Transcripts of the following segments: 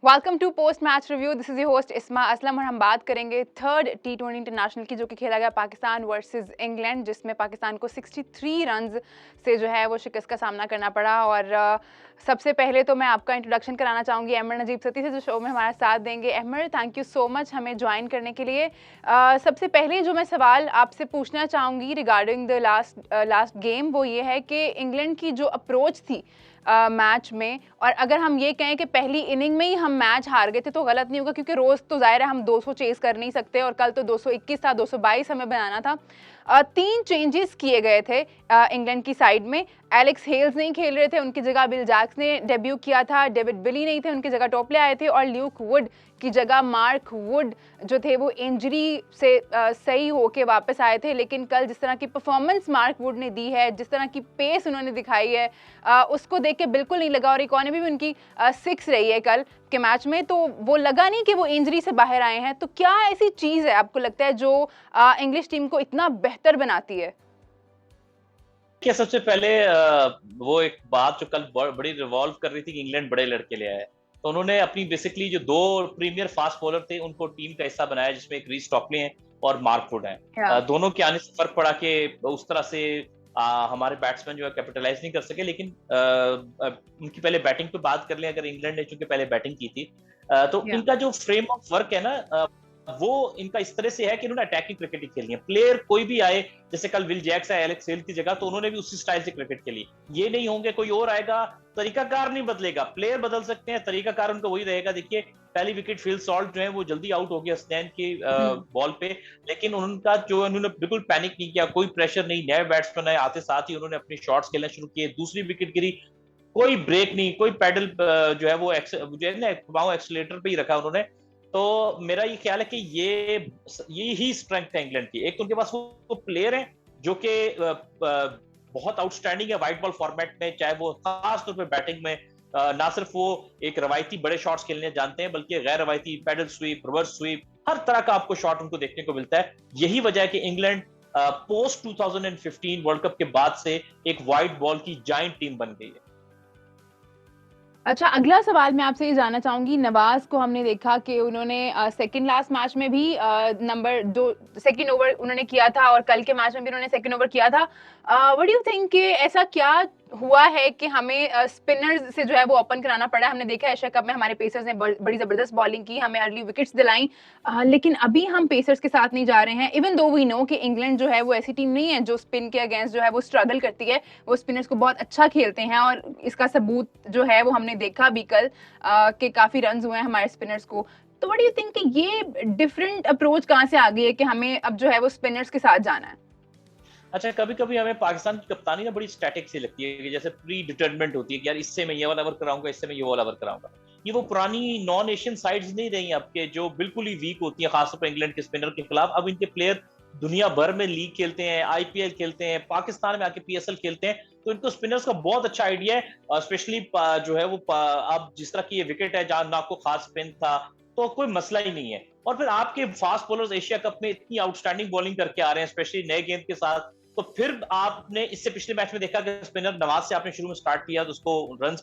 Welcome to post match review. This is your host Isma Aslam और हम बात करेंगे थर्ड टी20 इंटरनेशनल की, जो कि खेला गया पाकिस्तान वर्सेस इंग्लैंड, जिसमें पाकिस्तान को 63 रन्स से जो है वो शिकस्त का सामना करना पड़ा। और सबसे पहले तो मैं आपका इंट्रोडक्शन कराना चाहूँगी अहमद नजीब सती से, जो शो में हमारा साथ देंगे। Ahmed, thank you so much हमें ज्वाइन करने के लिए। सबसे पहले जो मैं सवाल आपसे पूछना चाहूँगी रिगार्डिंग द लास्ट गेम, वो ये है कि इंग्लैंड की जो अप्रोच थी मैच में, और अगर हम ये कहें कि पहली इनिंग में ही हम मैच हार गए थे तो गलत नहीं होगा, क्योंकि रोज़ तो ज़ाहिर है हम 200 चेस कर नहीं सकते और कल तो 221 था, 222 हमें बनाना था। 3 चेंजेस किए गए थे इंग्लैंड की साइड में। एलेक्स हेल्स नहीं खेल रहे थे, उनकी जगह बिल जैक्स ने डेब्यू किया था। डेविड विली नहीं थे, उनकी जगह टोपले आए थे। और ल्यूक वुड की जगह मार्क वुड जो थे वो इंजरी से सही होके वापस आए थे। लेकिन कल जिस तरह की परफॉर्मेंस मार्क वुड ने दी है, जिस तरह की पेस उन्होंने दिखाई है, उसको देख के बिल्कुल नहीं लगा। और इकोनॉमी भी उनकी 6 रही है कल के मैच में, तो वो लगा नहीं कि वो इंजरी से बाहर आए हैं। तो क्या ऐसी चीज़ है आपको लगता है जो इंग्लिश टीम को इतना बेहतर बनाती है? क्या सबसे पहले वो एक बात जो कल बड़ी रिवॉल्व कर रही थी कि इंग्लैंड बड़े लड़के ले आए, तो उन्होंने अपनी बेसिकली जो 2 प्रीमियर फास्ट बॉलर थे उनको टीम का हिस्सा बनाया, जिसमें एक रीस टॉपले हैं और मार्क वुड हैं। दोनों के आने से फर्क पड़ा कि उस तरह से हमारे बैट्समैन जो है कैपिटलाइज नहीं कर सके। लेकिन उनकी पहले बैटिंग पे बात कर लें, अगर इंग्लैंड ने चूंकि पहले बैटिंग की थी, तो इनका जो फ्रेम ऑफ वर्क है ना, वो इनका इस तरह से है कि इन्होंने अटैकिंग क्रिकेट ही खेलनी है। प्लेयर कोई भी आए, जैसे कल विल जैक्स है एलेक्स हेल की जगह, तो उन्होंने भी उसी स्टाइल से क्रिकेट खेली। ये नहीं होंगे कोई और आएगा, तरीकाकार नहीं बदलेगा। प्लेयर बदल सकते हैं, तरीकाकार उनका वही रहेगा। देखिए पहली विकेट फिल सॉल्ट जो है वो जल्दी आउट हो गया स्टैन की बॉल पे, लेकिन उनका जो उन्होंने बिल्कुल पैनिक नहीं किया, कोई प्रेशर नहीं। नए बैट्समैन आए, आते साथ ही उन्होंने अपने शॉट्स खेलना शुरू किए। दूसरी विकेट गिरी, कोई ब्रेक नहीं, कोई पैडल जो है वो जो है ना एक्सीलेटर पे ही रखा उन्होंने। तो मेरा ये ख्याल है कि ये ही स्ट्रेंथ है इंग्लैंड की। एक तो उनके पास वो प्लेयर है जो कि बहुत आउटस्टैंडिंग है व्हाइट बॉल फॉर्मेट में, चाहे वो खास तौर पे बैटिंग में ना सिर्फ वो एक रवायती बड़े शॉट्स खेलने जानते हैं, बल्कि गैर रवायती पैडल स्वीप, रिवर्स स्वीप, हर तरह का आपको शॉट उनको देखने को मिलता है। यही वजह है कि इंग्लैंड पोस्ट 2015 वर्ल्ड कप के बाद से एक व्हाइट बॉल की जाइंट टीम बन गई है। अच्छा, अगला सवाल मैं आपसे ये जानना चाहूँगी। नवाज़ को हमने देखा कि उन्होंने सेकंड लास्ट मैच में भी नंबर 2 सेकंड ओवर उन्होंने किया था, और कल के मैच में भी उन्होंने सेकंड ओवर किया था। व्हाट डू यू थिंक कि ऐसा क्या हुआ है कि हमें स्पिनर्स से जो है वो ओपन कराना पड़ा? हमने देखा एशिया कप में हमारे पेसर्स ने बड़ी ज़बरदस्त बॉलिंग की, हमें अर्ली विकेट्स दिलाई, लेकिन अभी हम पेसर्स के साथ नहीं जा रहे हैं। इवन दो वी नो कि इंग्लैंड जो है वो ऐसी टीम नहीं है जो स्पिन के अगेंस्ट जो है वो स्ट्रगल करती है। वो स्पिनर्स को बहुत अच्छा खेलते हैं, और इसका सबूत जो है वो हमने देखा भी कल कि काफ़ी रन हुए हैं हमारे स्पिनर्स को। तो व्हाट डू यू थिंक कि ये डिफरेंट अप्रोच कहाँ से आ गई है कि हमें अब जो है वो स्पिनर्स के साथ जाना है? अच्छा, कभी कभी हमें पाकिस्तान की कप्तानी ना बड़ी स्टैटिक सी लगती है, कि जैसे प्री डिटरमिनेंट होती है कि यार इससे मैं ये वाला ओवर कराऊंगा, इससे मैं ये वाला ओवर कराऊंगा। ये वो पुरानी नॉन एशियन साइड्स नहीं रही आपके, जो बिल्कुल ही वीक होती है खासतौर पर इंग्लैंड के स्पिनर के खिलाफ। अब इनके प्लेयर दुनिया भर में लीग खेलते हैं, आईपीएल खेलते हैं, पाकिस्तान में आके पीएसएल खेलते हैं, तो इनको स्पिनर्स का बहुत अच्छा आइडिया है। स्पेशली जो है वो अब जिस तरह की ये विकेट है जहां ना को खास स्पिन था, तो कोई मसला ही नहीं है। और फिर आपके फास्ट बॉलर्स एशिया कप में इतनी आउटस्टैंडिंग बॉलिंग करके आ रहे हैं, स्पेशली नए गेंद के साथ। तो फिर आपने इससे पिछले मैच में देखा कि स्पिनर नवाज से आपने शुरू में स्टार्ट किया तो उसको रन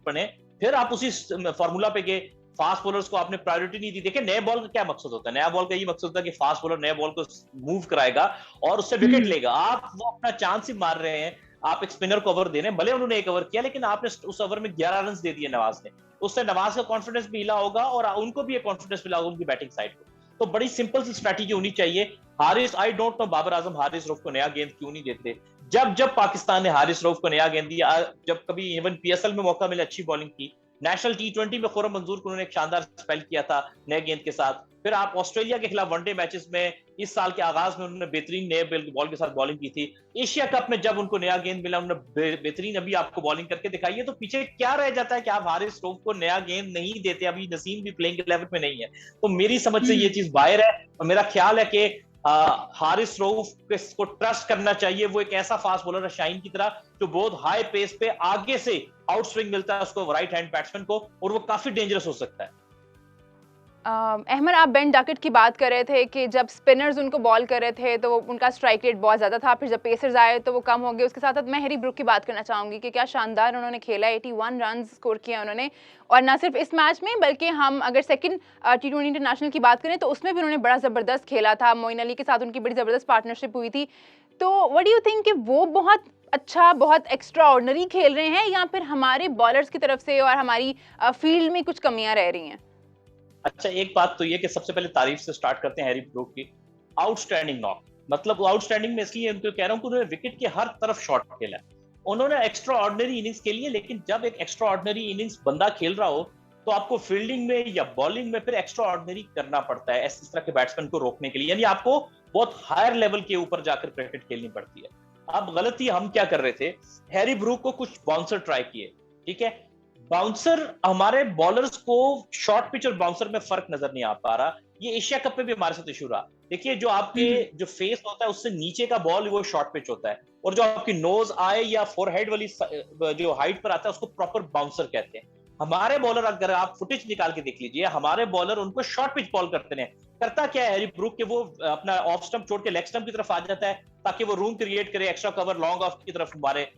बने, फिर आप उसी फॉर्मूला पे गए। फास्ट बॉलर्स को आपने प्रायोरिटी नहीं दी। देखिए नए बॉल का क्या मकसद होता है, नया बॉल का ये मकसद होता है कि फास्ट बॉलर नए बॉल को मूव कराएगा और उससे विकेट लेगा। आप वो अपना चांस ही मार रहे हैं। आप एक स्पिनर को ओवर दे रहे हैं, भले उन्होंने एक ओवर किया, लेकिन आपने उस ओवर में 11 रन दे दिए नवाज ने। उससे नवाज का कॉन्फिडेंस भी हिला होगा और उनको भी एक कॉन्फिडेंस मिला होगा उनकी बैटिंग साइड को। तो बड़ी सिंपल सी स्ट्रैटेजी होनी चाहिए। Haris, I don't know Babar Azam Haris Rauf को नया गेंद क्यों नहीं देते। जब जब पाकिस्तान ने हारिस रऊफ को नया गेंद दिया, जब कभी इवन पीएसएल में मौका मिला, अच्छी बॉलिंग की, नेशनल टी20 में खुरम मंजूर को उन्होंने एक शानदार स्पेल किया था नए गेंद के साथ। फिर आप ऑस्ट्रेलिया के खिलाफ वनडे मैचेस में इस साल के आगाज में उन्होंने बेहतरीन नए बॉल के साथ बॉलिंग की थी। एशिया कप में जब उनको नया गेंद मिला, उन्होंने बेहतरीन अभी आपको बॉलिंग करके दिखाई है। तो पीछे क्या रह जाता है कि आप हारिस रऊफ को नया गेंद नहीं देते? अभी नसीम भी प्लेइंग 11 में नहीं है। तो मेरी समझ से ये चीज बाहर है, और मेरा ख्याल है कि हारिस रऊफ को ट्रस्ट करना चाहिए। वो एक ऐसा फास्ट बॉलर है शाहीन की तरह, जो बहुत हाई पेस पे आगे से आउट स्विंग मिलता है उसको राइट हैंड बैट्समैन को, और वो काफी डेंजरस हो सकता है। अहमद, आप बेन डकेट की बात कर रहे थे कि जब स्पिनर्स उनको बॉल कर रहे थे तो उनका स्ट्राइक रेट बहुत ज़्यादा था, फिर जब पेसर्स आए तो वो कम हो गए। उसके साथ साथ मैं हैरी ब्रूक की बात करना चाहूँगी कि क्या शानदार उन्होंने खेला, 81 रन स्कोर किया उन्होंने। और ना सिर्फ इस मैच में, बल्कि हम अगर सेकंड T20 इंटरनेशनल की बात करें तो उसमें भी उन्होंने बड़ा ज़बरदस्त खेला था। मोइन अली के साथ उनकी बड़ी ज़बरदस्त पार्टनरशिप हुई थी। तो व्हाट डू यू थिंक कि वो बहुत अच्छा, बहुत एक्स्ट्रा ऑर्डिनरी खेल रहे हैं, या फिर हमारे बॉलर्स की तरफ से और हमारी फील्ड में कुछ कमियां रह रही हैं? अच्छा, एक बात तो ये कि सबसे पहले तारीफ से स्टार्ट करते हैं हैरी ब्रूक की। आउटस्टैंडिंग नॉक, मतलब आउटस्टैंडिंग में इसलिए उनको कह रहा हूं कि उन्होंने विकेट के हर तरफ शॉट खेला। उन्होंने एक्स्ट्रा ऑर्डिनरी इनिंग्स खेली है, लेकिन जब एक एक्स्ट्रा ऑर्डिनरी इनिंग्स बंदा खेल रहा हो तो आपको फील्डिंग में या बॉलिंग में फिर एक्स्ट्रा ऑर्डिनरी करना पड़ता है इस तरह के बैट्समैन को रोकने के लिए, यानी आपको बहुत हायर लेवल के ऊपर जाकर क्रिकेट खेलनी पड़ती है। अब गलती हम क्या कर रहे थे, हैरी ब्रूक को कुछ बाउंसर ट्राई किए, ठीक है। बाउंसर, हमारे बॉलर्स को शॉर्ट पिच और बाउंसर में फर्क नजर नहीं आ पा रहा। ये एशिया कप में भी हमारे साथ इशू रहा। देखिए, जो आपके जो फेस होता है उससे नीचे का बॉल वो शॉर्ट पिच होता है, और जो आपकी नोज आए या फोरहेड वाली जो हाइट पर आता है उसको प्रॉपर बाउंसर कहते हैं। हमारे बॉलर, अगर आप फुटेज निकाल के देख लीजिए, हमारे बॉलर उनको शॉर्ट पिच बॉल करते हैं। करता क्या है हैरी ब्रूक के, वो अपना ऑफ स्टंप छोड़ के लेग स्टंप की तरफ आ जाता है ताकि वो रूम क्रिएट करे, एक्स्ट्रा कवर लॉन्ग ऑफ की तरफ मारे,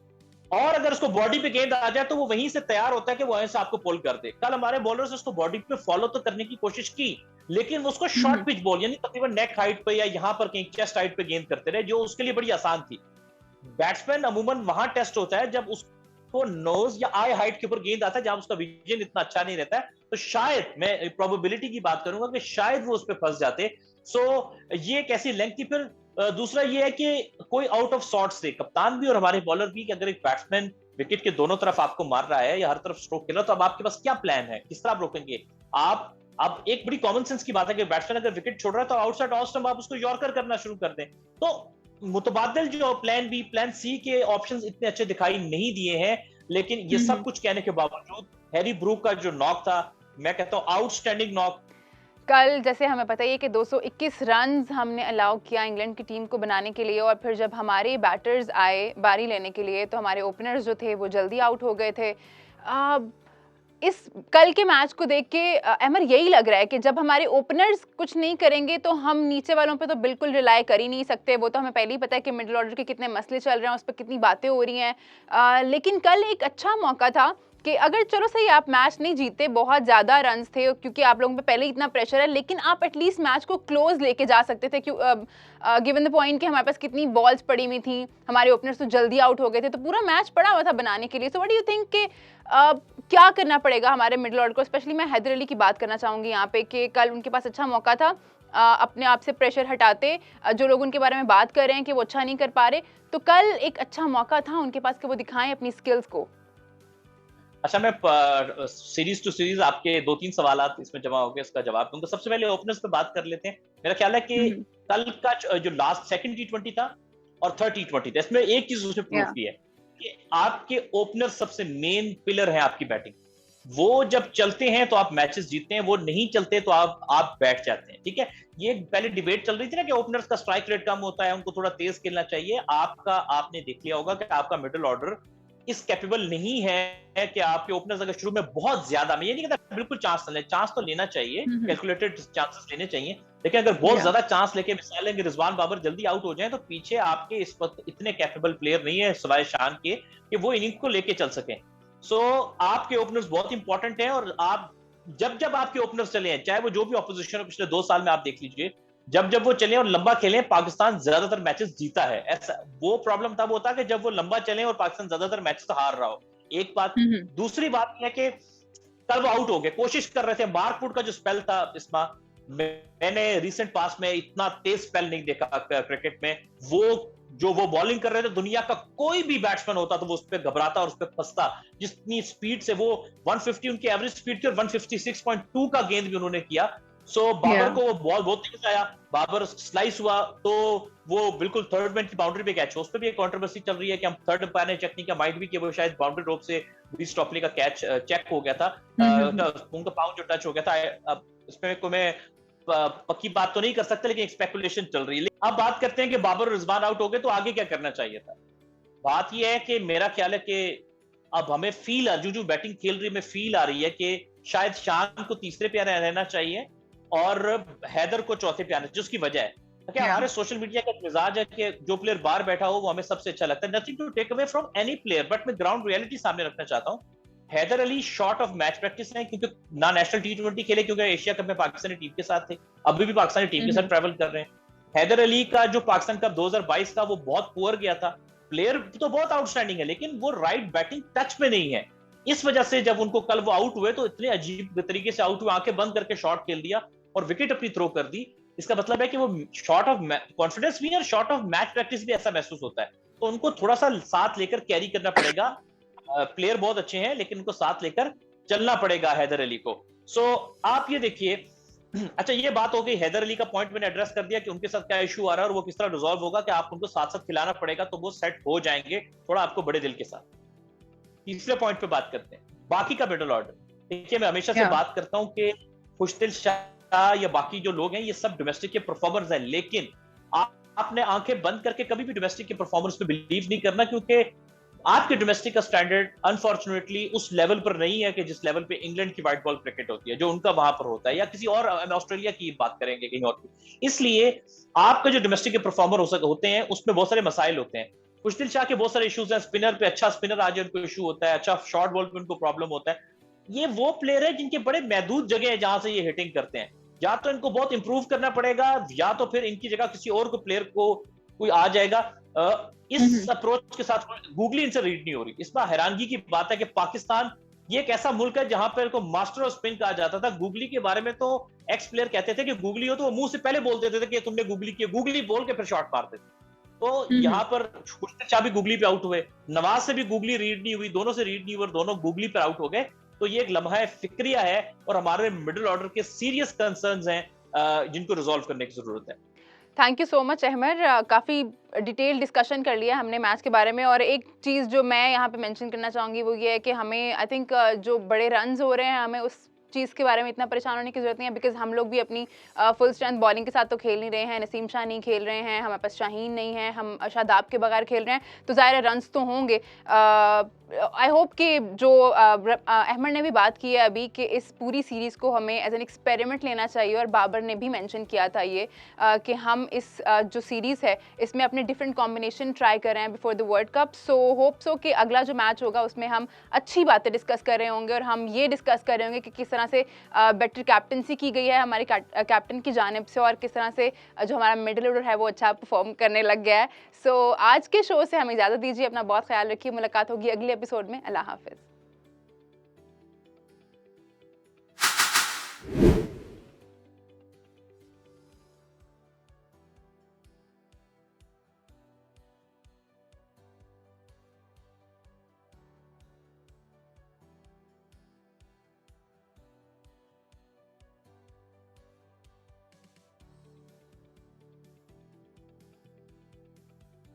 और अगर उसको बॉडी पे गेंद आ जाए तो वो वहीं से तैयार होता है कि वो ऐसे आपको पुल कर दे। कल हमारे बॉलर्स उसको बॉडी पे फॉलो तो करने की कोशिश की, लेकिन वो उसको शॉर्ट पिच बॉल यानी तकरीबन नेक हाइट पे या यहाँ पर कहीं चेस्ट हाइट पे गेंद करते रहे, जो उसके लिए बड़ी आसान थी। बैट्समैन अमूमन वहां टेस्ट होता है जब उसको नोज या आई हाइट के ऊपर गेंद आता है, जहां उसका विजन इतना अच्छा नहीं रहता है। तो शायद मैं प्रोबेबिलिटी की बात करूंगा कि शायद वो उस पर फंस जाते। सो ये एक ऐसी लेंथ थी। फिर दूसरा ये है कि कोई आउट ऑफ शॉट्स थे, कप्तान भी और हमारे बॉलर भी, कि अगर एक बैट्समैन विकेट के दोनों तरफ आपको मार रहा है या हर तरफ स्ट्रोक खेल रहा है, तो अब आपके पास क्या प्लान है, किस तरह आप रोकेंगे आप। अब एक बड़ी कॉमन सेंस की बात है कि बैट्समैन अगर विकेट छोड़ रहा है तो आउटसाइड ऑफ स्टंप आप उसको यॉर्कर करना शुरू कर दें। तो मुतबादिल जो प्लान बी प्लान सी के ऑप्शंस इतने अच्छे दिखाई नहीं दिए हैं, लेकिन ये सब कुछ कहने के बावजूद हैरी ब्रूक का जो नॉक था, मैं कहता हूं आउटस्टैंडिंग नॉक। कल जैसे हमें पता ही है कि 221 रन्स हमने अलाउ किया इंग्लैंड की टीम को बनाने के लिए, और फिर जब हमारे बैटर्स आए बारी लेने के लिए तो हमारे ओपनर्स जो थे वो जल्दी आउट हो गए थे। इस कल के मैच को देख के अमर, यही लग रहा है कि जब हमारे ओपनर्स कुछ नहीं करेंगे तो हम नीचे वालों पे तो बिल्कुल रिलाई कर ही नहीं सकते। वो तो हमें पहले ही पता है कि मिडिल ऑर्डर के कितने मसले चल रहे हैं, उस पर कितनी बातें हो रही हैं। लेकिन कल एक अच्छा मौका था कि अगर चलो सही आप मैच नहीं जीते, बहुत ज़्यादा रन्स थे क्योंकि आप लोगों पे पहले ही इतना प्रेशर है, लेकिन आप एटलीस्ट मैच को क्लोज लेके जा सकते थे। गिवन द पॉइंट कि हमारे पास कितनी बॉल्स पड़ी हुई थी, हमारे ओपनर्स तो जल्दी आउट हो गए थे, तो पूरा मैच पड़ा हुआ था बनाने के लिए। So what do you think कि क्या करना पड़ेगा हमारे मिडिल ऑर्डर को? स्पेशली मैं हैदर अली की बात करना चाहूँगी यहाँ पे कि कल उनके पास अच्छा मौका था अपने आप से प्रेशर हटाते। जो लोग उनके बारे में बात कर रहे हैं कि वो अच्छा नहीं कर पा रहे, तो कल एक अच्छा मौका था उनके पास कि वो दिखाएं अपनी स्किल्स को। अच्छा, मैं सीरीज टू सीरीज आपके 2-3 सवाल इसमें जमा हो गए, इसका जवाब दूंगा। सबसे पहले ओपनर्स पे बात कर लेते हैं। मेरा ख्याल है कि कल का जो लास्ट सेकंड T20 था और थर्ड T20 था, इसमें एक चीज उसने प्रूव की है कि आपके ओपनर सबसे मेन पिलर है आपकी बैटिंग। वो जब चलते हैं तो आप मैचेस जीतते हैं, वो नहीं चलते तो आप बैठ जाते हैं, ठीक है। ये पहले डिबेट चल रही थी ना कि ओपनर्स का स्ट्राइक रेट कम होता है, उनको थोड़ा तेज खेलना चाहिए। आपने देख लिया होगा कि आपका मिडिल ऑर्डर इस कैपेबल नहीं है कि आपके ओपनर्स अगर शुरू में बहुत ज्यादा, मैं ये नहीं कहता बिल्कुल चांस न ले, चांस तो लेना चाहिए, कैलकुलेटेड चांसेस लेने चाहिए, लेकिन अगर बहुत ज्यादा चांस लेके मिसाल लेंगे रिजवान बाबर जल्दी आउट हो जाए तो पीछे आपके इस वक्त इतने कैपेबल प्लेयर नहीं है सिवाय शान के कि वो इनिंग को लेके चल सकें। सो आपके ओपनर्स बहुत इंपॉर्टेंट हैं, और आप जब आपके ओपनर्स चले हैं, चाहे वो जो भी ऑपोजिशन हो, पिछले 2 साल में आप देख लीजिए, जब वो चले और लंबा खेलें, पाकिस्तान ज्यादातर मैचेस जीता है। ऐसा वो प्रॉब्लम तब होता है कि जब वो लंबा चले और पाकिस्तान ज्यादातर मैचेस हार रहा हो, एक बात। दूसरी बात यह है कि कल वो आउट हो गए, कोशिश कर रहे थे। मार्कवुड का जो स्पेल था इसमें, मैंने रिसेंट पास में इतना तेज स्पेल नहीं देखा क्रिकेट में। वो बॉलिंग कर रहे थे, दुनिया का कोई भी बैट्समैन होता तो वो उस पर घबराता और उस पर फंसता। जितनी स्पीड से वो 150 उनकी एवरेज स्पीड थी, और 156.2 का गेंद भी उन्होंने किया। सो बाबर को वो बॉल बहुत तेज आया, बाबर स्लाइस हुआ तो वो बिल्कुल थर्ड मैन की बाउंड्री पे कैच हो। उस पर भी एक कंट्रोवर्सी चल रही है कि हम थर्ड अंपायर ने चेक नहीं किया, माइट भी कि वो शायद बाउंड्री रोप से बीस स्टॉपली का कैच चेक हो गया था, उनका पाँव जो टच हो गया था। अब इसमें को मैं पक्की बात तो नहीं कर सकता, लेकिन स्पेकुलेशन चल रही है। अब बात करते हैं कि बाबर और रिजवान आउट हो गए तो आगे क्या करना चाहिए था। बात यह है कि मेरा ख्याल है कि अब हमें फील, जो बैटिंग खेल रही है, में फील आ रही है कि शायद शान को तीसरे पे रहना चाहिए और हैदर को चौथे पे आना, जिसकी वजह है कि हमारे सोशल मीडिया का एक मिजाज है कि जो प्लेयर बाहर बैठा हो वो हमें सबसे अच्छा लगता है। Nothing to take away from any player, but मैं ग्राउंड रियलिटी सामने रखना चाहता हूँ। Haider Ali short of match practice है, क्योंकि ना नेशनल टी20 खेले, क्योंकि एशिया कप में पाकिस्तानी टीम के साथ थे, अभी भी पाकिस्तानी टीम के साथ ट्रैवल कर रहे हैं। हैदर अली का जो पाकिस्तान कप 2022 का वो बहुत पुअर गया था। प्लेयर तो बहुत आउटस्टैंडिंग है, लेकिन वो राइट बैटिंग टच में नहीं है। इस वजह से जब उनको कल वो आउट हुए तो इतने अजीब तरीके से आउट हुए, आंखें बंद करके शॉट खेल दिया और विकेट अपनी थ्रो कर दी। इसका मतलब है कि वो शॉर्ट ऑफ कॉन्फिडेंस भी है और शॉर्ट ऑफ मैच प्रैक्टिस भी ऐसा महसूस होता है। तो उनको थोड़ा सा साथ लेकर कैरी करना पड़ेगा। प्लेयर बहुत अच्छे हैं, लेकिन उनको साथ लेकर चलना पड़ेगा हैदर अली को। सो आप ये देखिए, अच्छा ये बात हो गई, हैदर अली का पॉइंट मैंने एड्रेस कर दिया कि उनके साथ क्या इशू आ रहा है और वो किस तरह रिजॉल्व होगा, कि आप उनको साथ साथ खिलाना पड़ेगा तो वो सेट हो जाएंगे, थोड़ा आपको बड़े दिल के साथ। तीसरे पॉइंट पे बात करते हैं, बाकी का मिडल ऑर्डर। देखिए मैं हमेशा से बात करता हूं कि खुशदिल शाह या बाकी जो लोग हैं ये सब डोमेस्टिक के परफॉर्मर्स हैं, लेकिन आपने आंखें बंद करके कभी भी डोमेस्टिक के परफॉर्मेंस पे बिलीव नहीं करना, क्योंकि आपके डोमेस्टिक का स्टैंडर्ड अनफॉर्चुनेटली उस लेवल पर नहीं है कि जिस लेवल पे इंग्लैंड की व्हाइट बॉल क्रिकेट होती है, जो उनका वहां पर होता है, या किसी और ऑस्ट्रेलिया की बात करेंगे कहीं और की। इसलिए आपके जो डोमेस्टिक के परफॉर्मर होते हैं उसमें बहुत सारे मसाइल होते हैं। खुशदिल शाह के बहुत सारे इश्यूज हैं, स्पिनर पे, अच्छा स्पिनर आज उनको इशू होता है, अच्छा शॉर्ट बॉल पे उनको प्रॉब्लम होता है। ये वो प्लेयर है जिनके बड़े महदूद जगह है जहां से ये हिटिंग करते हैं। या तो इनको बहुत इंप्रूव करना पड़ेगा, या तो फिर इनकी जगह किसी और को प्लेयर को कोई आ जाएगा। इस अप्रोच के साथ गूगली इनसे रीड नहीं हो रही। इसमें हैरानगी की बात है कि पाकिस्तान ये एक ऐसा मुल्क है जहां पर को मास्टर ऑफ स्पिन कहा जाता था। गूगली के बारे में तो एक्स प्लेयर कहते थे कि गूगली हो तो वो मुंह से पहले बोल देते थे कि तुमने गूगली किया, गूगली बोल के फिर शॉट मारते थे। तो यहाँ पर खुशदिल शाह भी गूगली पे आउट हुए, नवाज से भी गूगली रीड नहीं हुई, दोनों से रीड नहीं हुई और दोनों गूगली पर आउट हो गए। तो ये एक लम्हा फिक्रिया है और हमारे मिडिल ऑर्डर के सीरियस कंसर्न्स हैं जिनको रिजॉल्व करने की जरूरत है। Thank you so much Ahmar, काफ़ी डिटेल डिस्कशन कर लिया हमने मैच के बारे में। और एक चीज़ जो मैं यहाँ पे मेंशन करना चाहूँगी वो ये है कि हमें आई थिंक जो बड़े रन्स हो रहे हैं हमें उस चीज़ के बारे में इतना परेशान होने की ज़रूरत नहीं है, बिकॉज हम लोग भी अपनी फुल स्ट्रेंथ बॉलिंग के साथ तो खेल नहीं रहे हैं। नसीम शाह नहीं खेल रहे हैं, हमारे पास शाहीन नहीं है, हम शादाब के बगैर खेल रहे हैं, तो ज़ाहिर रन्स तो होंगे। आई होप कि जो अहमद ने भी बात की है अभी कि इस पूरी सीरीज़ को हमें एज एन एक्सपेरिमेंट लेना चाहिए, और बाबर ने भी मेंशन किया था ये कि हम इस जो सीरीज़ है इसमें अपने डिफरेंट कॉम्बिनेशन ट्राई कर रहे हैं before the world cup. So hope so कि अगला जो मैच होगा उसमें हम अच्छी बातें डिस्कस कर रहे होंगे, और हम ये डिस्कस कर रहे होंगे कि किस तरह से बेटर कैप्टनसी की गई है हमारे कैप्टन की जानिब से, और किस तरह से जो हमारा मिडिल ऑर्डर है वो अच्छा परफॉर्म करने लग गया है। सो आज के शो से हमें इजाज़त दीजिए, अपना बहुत ख्याल रखिए, मुलाकात होगी अगले एपिसोड में। अल्लाह हाफिज़।